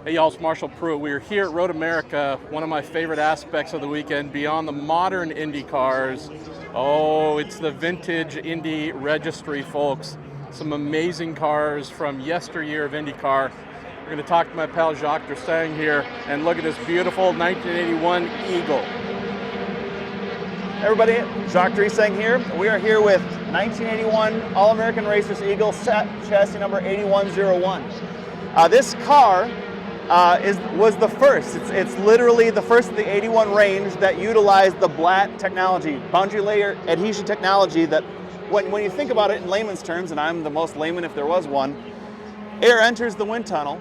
Hey y'all, it's Marshall Pruett. We are here at Road America, one of my favorite aspects of the weekend, beyond the modern Indy cars. Oh, it's the vintage Indy registry, folks. Some amazing cars from yesteryear of IndyCar. We're going to talk to my pal Jacques Dresang here, and look at this beautiful 1981 Eagle. Hey everybody, Jacques Dresang here. We are here with 1981 All-American Racers Eagle chassis number 8101. This car was the first. It's literally the first of the 81 range that utilized the BLAT technology, boundary layer adhesion technology, that when you think about it in layman's terms, and I'm the most layman if there was one, air enters the wind tunnel,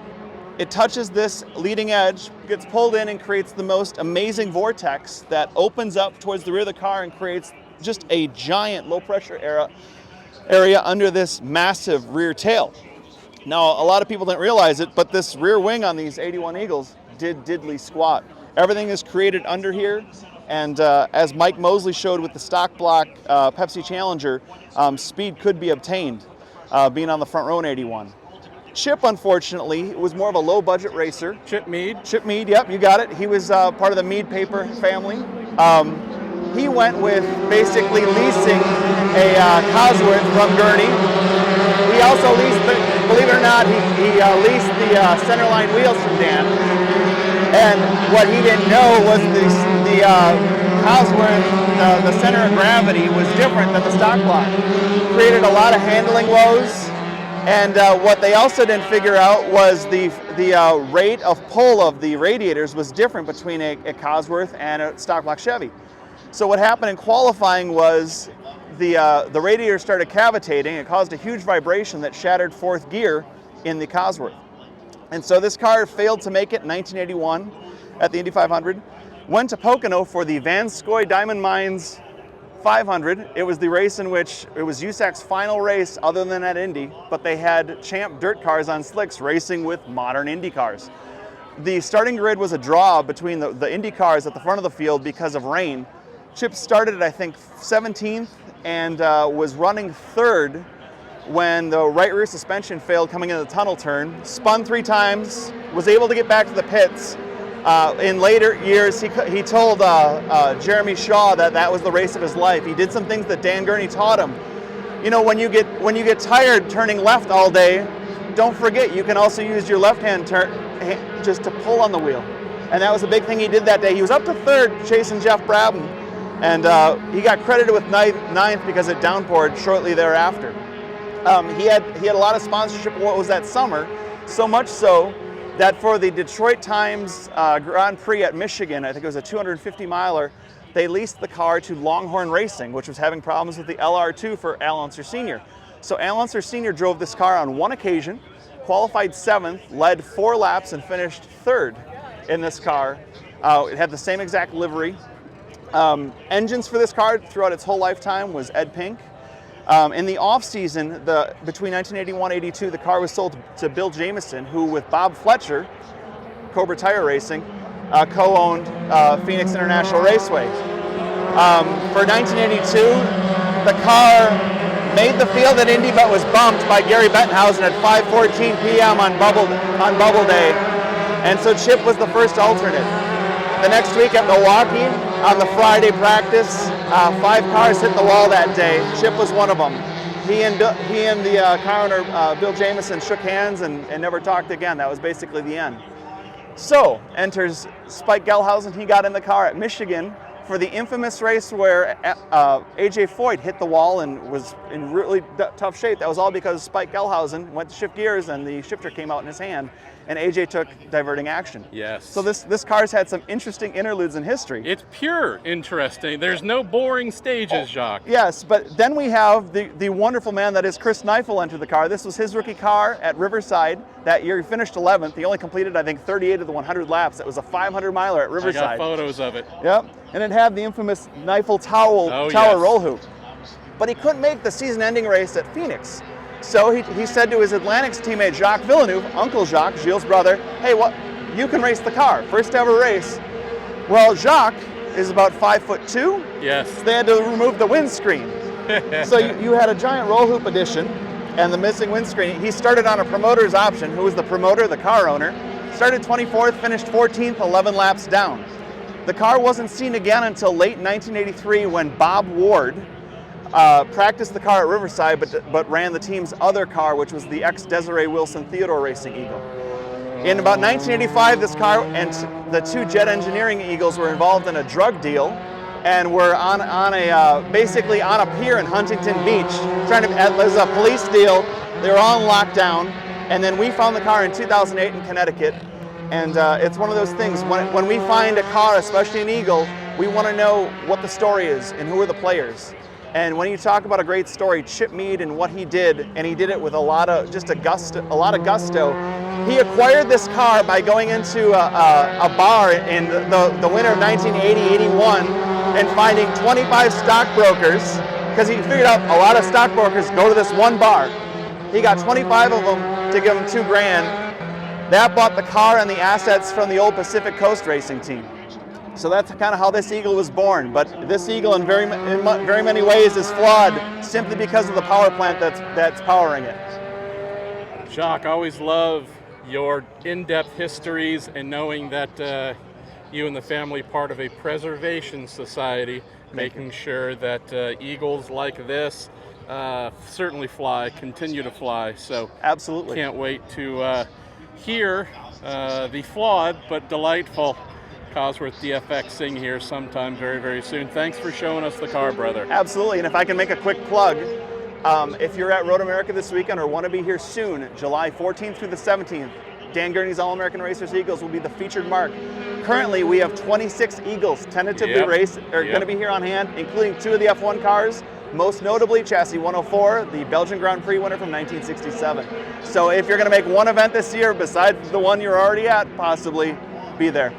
it touches this leading edge, gets pulled in and creates the most amazing vortex that opens up towards the rear of the car and creates just a giant low pressure area under this massive rear tail. Now, a lot of people didn't realize it, but this rear wing on these 81 Eagles did diddly squat. Everything is created under here, and as Mike Mosley showed with the stock block Pepsi Challenger, speed could be obtained being on the front row in 81. Chip, unfortunately, was more of a low-budget racer. Chip Mead. Chip Mead, yep, you got it. He was part of the Mead paper family. He went with basically leasing a Cosworth from Gurney. He also leased, believe it or not, he leased the centerline wheels from Dan. And what he didn't know was the Cosworth, the center of gravity was different than the stock block. Created a lot of handling woes. And what they also didn't figure out was the rate of pull of the radiators was different between a Cosworth and a stock block Chevy. So what happened in qualifying was the radiator started cavitating. It caused a huge vibration that shattered fourth gear in the Cosworth. And so this car failed to make it in 1981 at the Indy 500. Went to Pocono for the Van Scoy Diamond Mines 500. It was the race in which it was USAC's final race other than at Indy, but they had champ dirt cars on slicks racing with modern Indy cars. The starting grid was a draw between the Indy cars at the front of the field because of rain. Chip started at, I think, 17th and was running third when the right rear suspension failed coming into the tunnel turn. Spun 3 times, was able to get back to the pits. In later years, he told Jeremy Shaw that was the race of his life. He did some things that Dan Gurney taught him. You know, when you get tired turning left all day, don't forget you can also use your left hand turn just to pull on the wheel. And that was a big thing he did that day. He was up to third chasing Jeff Brabham, and he got credited with ninth because it downpoured shortly thereafter. He had a lot of sponsorship. What was that summer? So much so that for the Detroit Times Grand Prix at Michigan, I think it was a 250 miler, they leased the car to Longhorn Racing, which was having problems with the LR2 for Al Unser Sr. So Al Unser Sr. drove this car on one occasion, qualified 7th, led 4 laps, and finished 3rd in this car. It had the same exact livery. Engines for this car throughout its whole lifetime was Ed Pink. In the off-season, between 1981 and 82, the car was sold to Bill Jamieson, who, with Bob Fletcher, Cobra Tire Racing, co-owned Phoenix International Raceway. For 1982, the car made the field at Indy, but was bumped by Gary Bettenhausen at 5:14 p.m. on Bubble Day, and so Chip was the first alternate. The next week at Milwaukee, on the Friday practice, 5 cars hit the wall that day. Chip was one of them. He and the car owner, Bill Jamieson, shook hands and never talked again. That was basically the end. So, enters Spike Gelhausen. He got in the car at Michigan for the infamous race where A.J. Foyt hit the wall and was in really tough shape. That was all because Spike Gelhausen went to shift gears and the shifter came out in his hand, and A.J. took diverting action. Yes. So this car's had some interesting interludes in history. It's pure interesting. There's no boring stages, Jacques. Yes, but then we have the wonderful man that is Chris Neifel enter the car. This was his rookie car at Riverside. That year he finished 11th. He only completed, I think, 38 of the 100 laps. It was a 500 miler at Riverside. I got photos of it. Yep, and it had the infamous Neifel tower roll hoop. But he couldn't make the season-ending race at Phoenix. So he said to his Atlantics teammate Jacques Villeneuve, Uncle Jacques, Gilles' brother, hey, you can race the car, first ever race. Well, Jacques is about 5'2". Yes. So they had to remove the windscreen. So you had a giant roll hoop edition and the missing windscreen. He started on a promoter's option. Who was the promoter? The car owner. started 24th, finished 14th, 11 laps down. The car wasn't seen again until late 1983 when Bob Ward practiced the car at Riverside, but ran the team's other car, which was the ex-Desiree Wilson Theodore Racing Eagle. In about 1985, this car and the two Jet Engineering Eagles were involved in a drug deal, and were basically on a pier in Huntington Beach, it was a police deal. They were all in lockdown, and then we found the car in 2008 in Connecticut. And it's one of those things, when we find a car, especially an Eagle, we want to know what the story is and who are the players. And when you talk about a great story, Chip Meade and what he did, and he did it with a lot of gusto. He acquired this car by going into a bar in the winter of 1980-81 and finding 25 stockbrokers, because he figured out a lot of stockbrokers go to this one bar. He got 25 of them to give him $2 grand. That bought the car and the assets from the old Pacific Coast Racing team. So that's kind of how this Eagle was born. But this Eagle in very many ways is flawed simply because of the power plant that's powering it. Jacques, I always love your in-depth histories and knowing that you and the family part of a preservation society, making sure that Eagles like this certainly continue to fly. So absolutely can't wait to hear the flawed but delightful Cosworth DFX sing here sometime very, very soon. Thanks for showing us the car, brother. Absolutely, and if I can make a quick plug, if you're at Road America this weekend or want to be here soon, July 14th through the 17th, Dan Gurney's All-American Racers Eagles will be the featured mark. Currently, we have 26 Eagles tentatively going to be here on hand, including 2 of the F1 cars, most notably Chassis 104, the Belgian Grand Prix winner from 1967. So if you're going to make one event this year besides the one you're already at, possibly, be there.